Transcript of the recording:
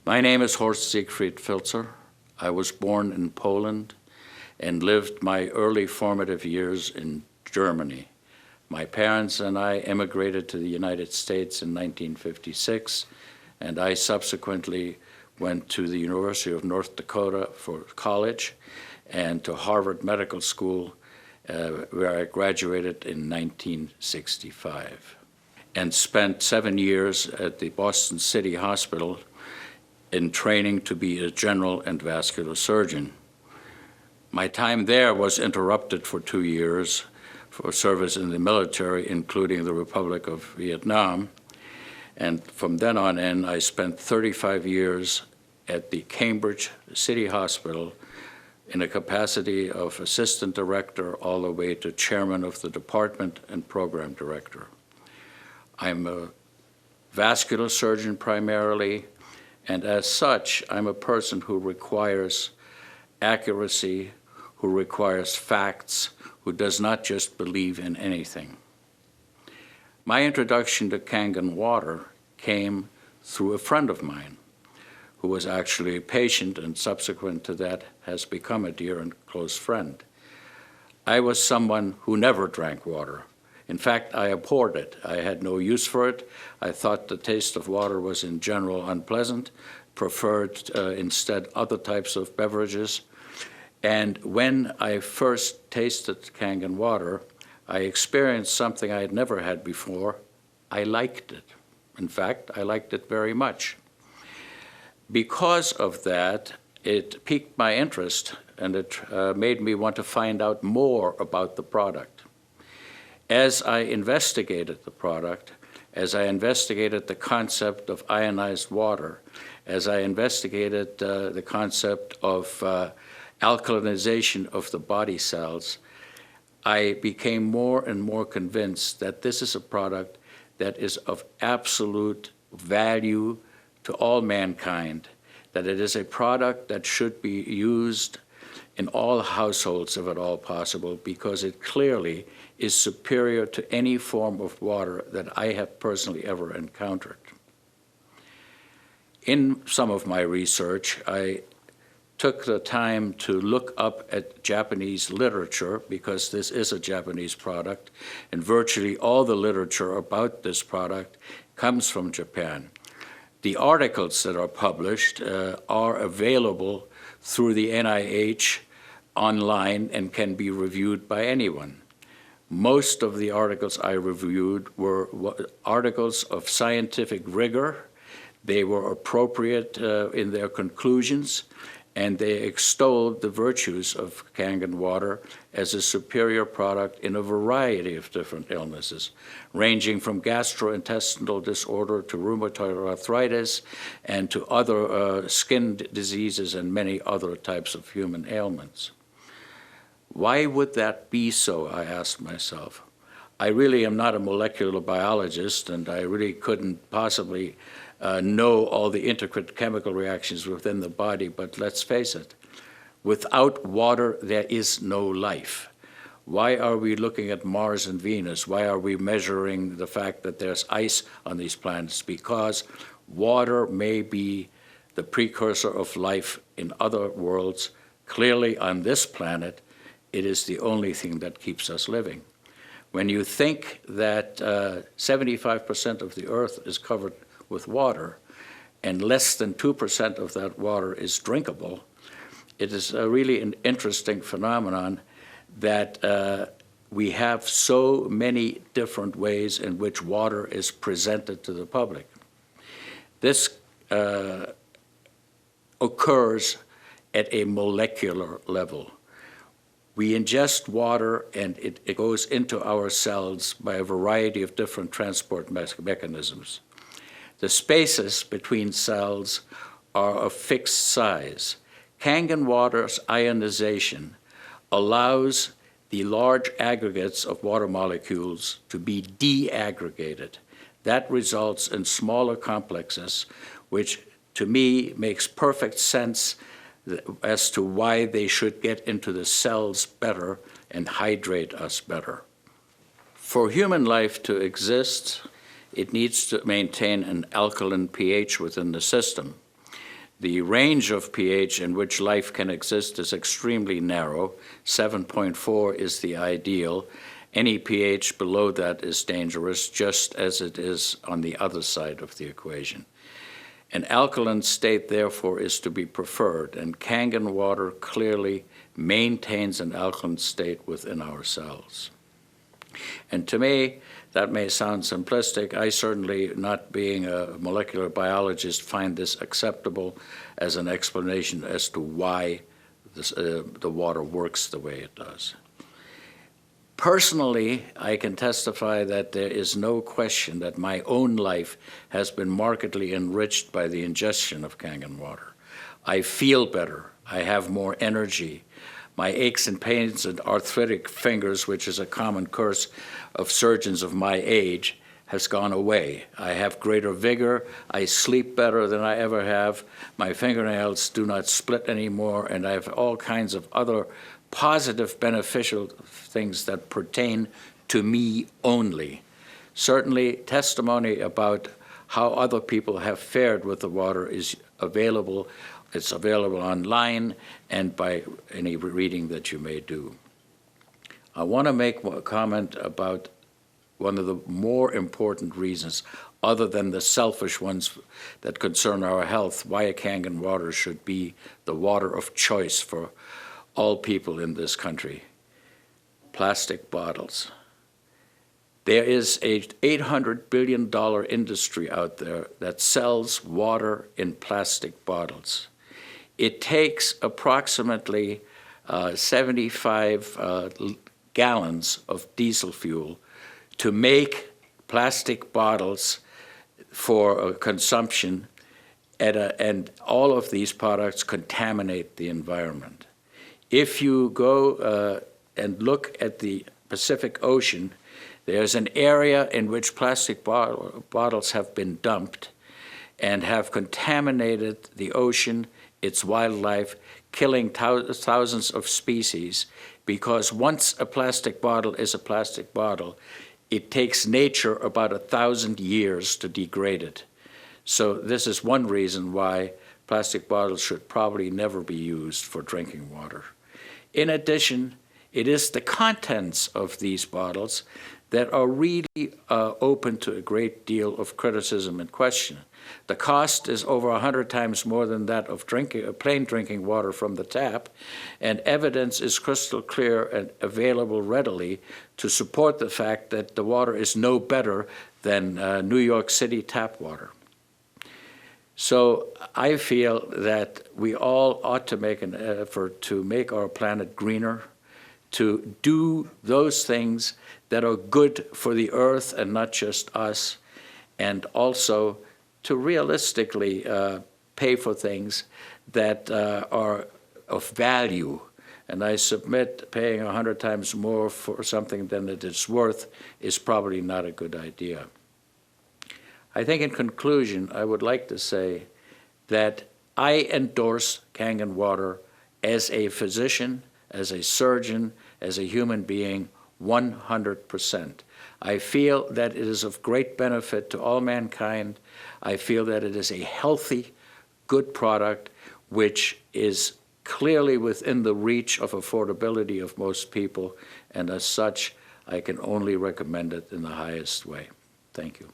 My name is Horst Filtzer. I was born in Poland and lived my early formative years in Germany. My parents and I immigrated to the United States in 1956, and I subsequently went to the University of North Dakota for college and to Harvard Medical School, where I graduated in 1965, and spent 7 years at the Boston City Hospital in training to be a general and vascular surgeon. My time there was interrupted for 2 years for service in the military, including the Republic of Vietnam. And from then on in, I spent 35 years at the Cambridge City Hospital in a capacity of assistant director all the way to chairman of the department and program director. I'm a vascular surgeon primarily, and as such, I'm a person who requires accuracy, who requires facts, who does not just believe in anything. My introduction to Kangen water came through a friend of mine who was actually a patient and subsequent to that has become a dear and close friend. I was someone who never drank water. In fact, I abhorred it. I had no use for it. I thought the taste of water was in general unpleasant, preferred instead other types of beverages. And when I first tasted Kangen water, I experienced something I had never had before. I liked it. In fact, I liked it very much. Because of that, it piqued my interest, and it made me want to find out more about the product. As I investigated the product, as I investigated the concept of ionized water, as I investigated the concept of alkalinization of the body cells, I became more and more convinced that this is a product that is of absolute value to all mankind, that it is a product that should be used in all households if at all possible, because it clearly is superior to any form of water that I have personally ever encountered. In some of my research, I took the time to look up at Japanese literature, because this is a Japanese product, and virtually all the literature about this product comes from Japan. The articles that are published are available through the NIH online and can be reviewed by anyone. Most of the articles I reviewed were articles of scientific rigor. They were appropriate in their conclusions, and they extolled the virtues of Kangen water as a superior product in a variety of different illnesses, ranging from gastrointestinal disorder to rheumatoid arthritis and to other skin diseases and many other types of human ailments. Why would that be so, I asked myself. I really am not a molecular biologist, and I really couldn't possibly know all the intricate chemical reactions within the body, but let's face it, without water there is no life. Why are we looking at Mars and Venus? Why are we measuring the fact that there's ice on these planets? Because water may be the precursor of life in other worlds. Clearly on this planet, it is the only thing that keeps us living. When you think that 75% of the Earth is covered with water, and less than 2% of that water is drinkable, it is really an interesting phenomenon that we have so many different ways in which water is presented to the public. This occurs at a molecular level. We ingest water, and it goes into our cells by a variety of different transport mechanisms. The spaces between cells are of fixed size. Kangen water's ionization allows the large aggregates of water molecules to be de-aggregated. That results in smaller complexes, which to me makes perfect sense as to why they should get into the cells better and hydrate us better. For human life to exist, it needs to maintain an alkaline pH within the system. The range of pH in which life can exist is extremely narrow. 7.4 is the ideal. Any pH below that is dangerous, just as it is on the other side of the equation. An alkaline state, therefore, is to be preferred, and Kangen water clearly maintains an alkaline state within our cells. And to me, that may sound simplistic. I certainly, not being a molecular biologist, find this acceptable as an explanation as to why the water works the way it does. Personally, I can testify that there is no question that my own life has been markedly enriched by the ingestion of Kangen water. I feel better. I have more energy. My aches and pains and arthritic fingers, which is a common curse of surgeons of my age, has gone away. I have greater vigor. I sleep better than I ever have. My fingernails do not split anymore, and I have all kinds of other positive, beneficial things that pertain to me only. Certainly, testimony about how other people have fared with the water is available. It's available online and by any reading that you may do. I want to make a comment about one of the more important reasons, other than the selfish ones that concern our health, why Kangen water should be the water of choice for all people in this country. Plastic bottles. There is a $800 billion industry out there that sells water in plastic bottles. It takes approximately 75 gallons of diesel fuel to make plastic bottles for consumption, and all of these products contaminate the environment. If you go and look at the Pacific Ocean, there's an area in which plastic bottles have been dumped and have contaminated the ocean, its wildlife, killing thousands of species, because once a plastic bottle is a plastic bottle, it takes nature about 1,000 years to degrade it. So this is one reason why plastic bottles should probably never be used for drinking water. In addition, it is the contents of these bottles that are really open to a great deal of criticism and question. The cost is over 100 times more than that of plain drinking water from the tap, and evidence is crystal clear and available readily to support the fact that the water is no better than New York City tap water. So I feel that we all ought to make an effort to make our planet greener, to do those things that are good for the earth and not just us, and also to realistically pay for things that are of value. And I submit paying 100 times more for something than it is worth is probably not a good idea. I think in conclusion, I would like to say that I endorse Kangen water as a physician, as a surgeon, as a human being, 100%. I feel that it is of great benefit to all mankind. I feel that it is a healthy, good product which is clearly within the reach of affordability of most people, and as such, I can only recommend it in the highest way. Thank you.